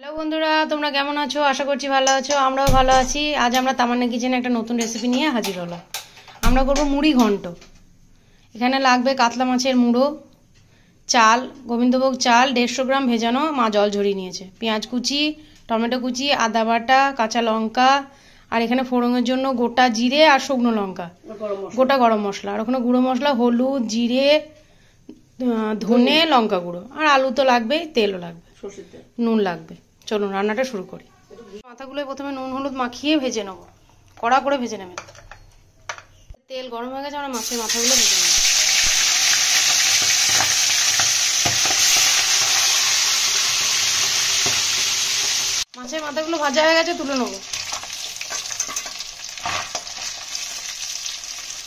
Hello বন্ধুরা, তোমরা কেমন আছো? আশা করছি ভালো আছো। আমরাও ভালো আছি। আজ আমরা তামান্না কিচেনে একটা নতুন রেসিপি নিয়ে হাজির হলাম। আমরা করব মুড়ি ঘন্ট। এখানে লাগবে কাতলা মাছের মুড়ো, চাল, গোবিন্দভোগ চাল 150 গ্রাম ভেজানো, মা জল ঝরিয়ে নিয়েছে, পেঁয়াজ কুচি, টমেটো কুচি, আদা বাটা, কাঁচা লঙ্কা, আর এখানে ফোড়নের জন্য গোটা জিরে আর শুকনো লঙ্কা, গোটা গরম মশলা, আর ওখানে গুঁড়ো মশলা, হলুদ, জিরে, ধনে, লঙ্কা গুঁড়ো, আর আলু তো লাগবেই, তেলও লাগবে, নুন লাগবে। চলুন রান্নাটা শুরু করি। মাথাগুলো প্রথমে নুন হলুদ মাখিয়ে ভেজে নেবো, কড়া করে ভেজে নেবেন। তেল গরম হয়ে গেছে, আমরা মাছের মাথাগুলো ভেজে নেব। মাছের মাথাগুলো ভাজা হয়ে গেছে, তুলে নেবো।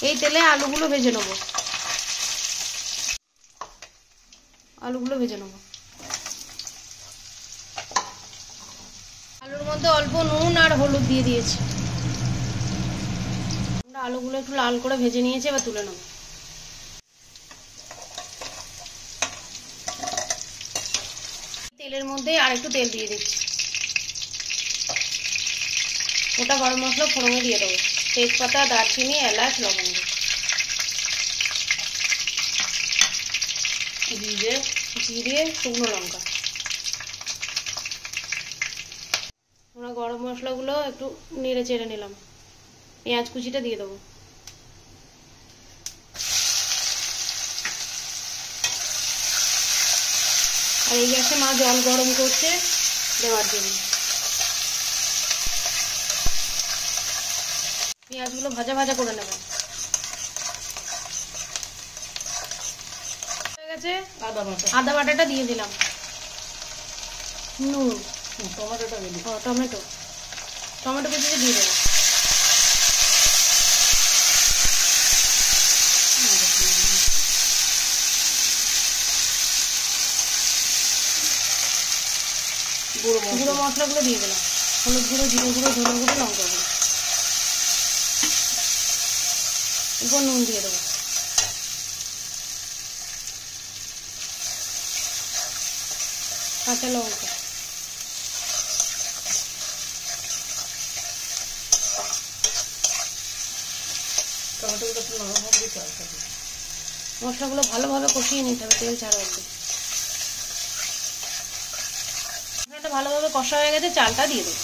এই তেলে আলুগুলো ভেজে নেবো, আলুগুলো ভেজে নেবো। আলুর মধ্যে অল্প নুন আর হলুদ দিয়ে দিয়েছি। আমরা আলুগুলো একটু লাল করে ভেজে নিয়েছি, এবার তুলে নেব। তেলের মধ্যে আর একটু তেল দিয়ে দিচ্ছি। গোটা গরম মশলা ফোড়নে দিয়ে দেবো, তেজপাতা, দারচিনি, এলাচ, লবঙ্গ, জিরে, শুকনো লঙ্কা। আমরা গরম মশলাগুলো একটু নেড়ে চেড়ে নিলাম। পেঁয়াজ কুচিটা দিয়ে দেবো। আর এই গ্যাসে মা জল গরম করছে দেওয়ার জন্য। পেঁয়াজগুলো ভাজা ভাজা করে নেবেন। হয়ে গেছে, আদা বাটাটা দিয়ে দিলাম, নুন, টমেটো কুচিটা দিয়ে দেবো। গুঁড়ো মশলাগুলো দিয়ে দিলাম, হলুদ গুঁড়ো, জিরে গুঁড়ো, ধনে গুঁড়ো, লঙ্কা গুঁড়ো, এরপর নুন দিয়ে দেবো। কাঁচা লঙ্কা, মশলাগুলো ভালোভাবে কষিয়ে নিতে হবে, তেল ছাড়া অবধি। মশলাটা ভালোভাবে কষা হয়ে গেছে, চালটা দিয়ে দেবো।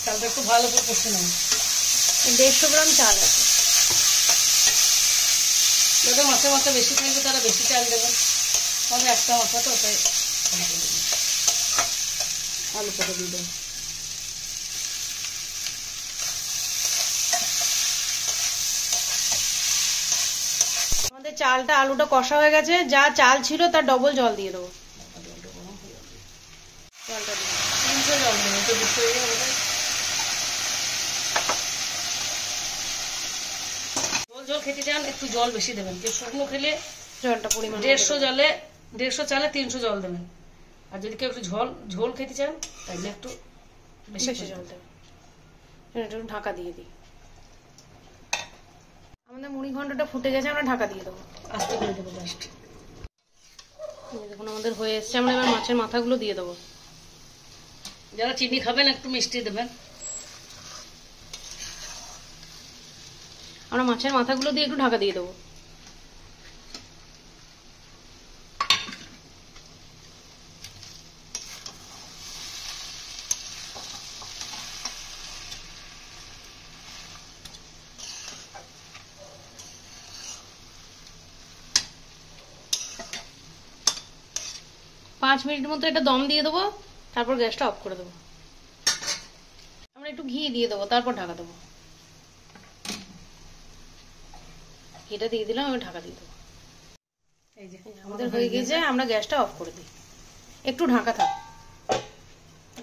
চালটা একটু ভালো করে কষে নেব। 150 গ্রাম চাল আছে। যাদের মাথা বেশি থাকবে তারা বেশি চাল দেবেন, তাহলে একটা মাথা তো ওটাই আলু করে দিয়ে দেবো। আমাদের চালটা আলুটা কষা হয়ে গেছে, যা চাল ছিল তার ডবল জল দিয়ে দেবো। চালটা দিয়ে 300 জল দেবো, তো বুঝতে ঝোল খেতে চান একটু জল বেশি দেবেন, যে শুকনো খেলে জলটা পরিমাণ 150 চালে 300 জল দেবেন। আর যদি কেউ একটু ঝোল খেতে চান তাহলে একটু বেশি জল দেবেন। একটু ঢাকা দিয়ে দিই। আমাদের মুড়ি ঘন্টটা ফুটে গেছে, আমরা ঢাকা দিয়ে দেবো, আস্তে করে দেবো লাস্ট। দেখুন আমাদের হয়ে এসছে। আমরা এবার মাছের মাথাগুলো দিয়ে দেবো। যারা চিনি খাবেন একটু মিষ্টি দেবেন। আমরা মাছের মাথাগুলো দিয়ে একটু ঢাকা দিয়ে দেবো। পাঁচ মিনিট মতো এটা দম দিয়ে দেবো, তারপর গ্যাসটা অফ করে দেবো। আমরা একটু ঘি দিয়ে দেবো, তারপর ঢাকা দেবো। ঘিটা দিয়ে দিলাম, আমি ঢাকা দিয়ে দেবো। এই যে আমাদের হয়ে গেছে, আমরা গ্যাসটা অফ করে দিই। একটু ঢাকা থাক,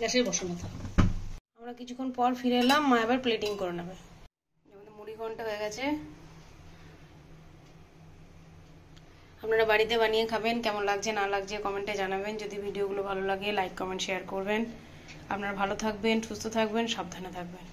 গ্যাসের বসানো থাক। আমরা কিছুক্ষণ পর ফিরে এলাম, মা এবার প্লেটিং করে নেবে। আমাদের মুড়ি ঘন্ট হয়ে গেছে। আপনারা বাড়িতে বানিয়ে খাবেন, কেমন লাগছে না লাগছে কমেন্টে জানাবেন। যদি ভিডিওগুলো ভালো লাগে লাইক কমেন্ট শেয়ার করবেন। আপনারা ভালো থাকবেন, সুস্থ থাকবেন, সাবধানে থাকবেন।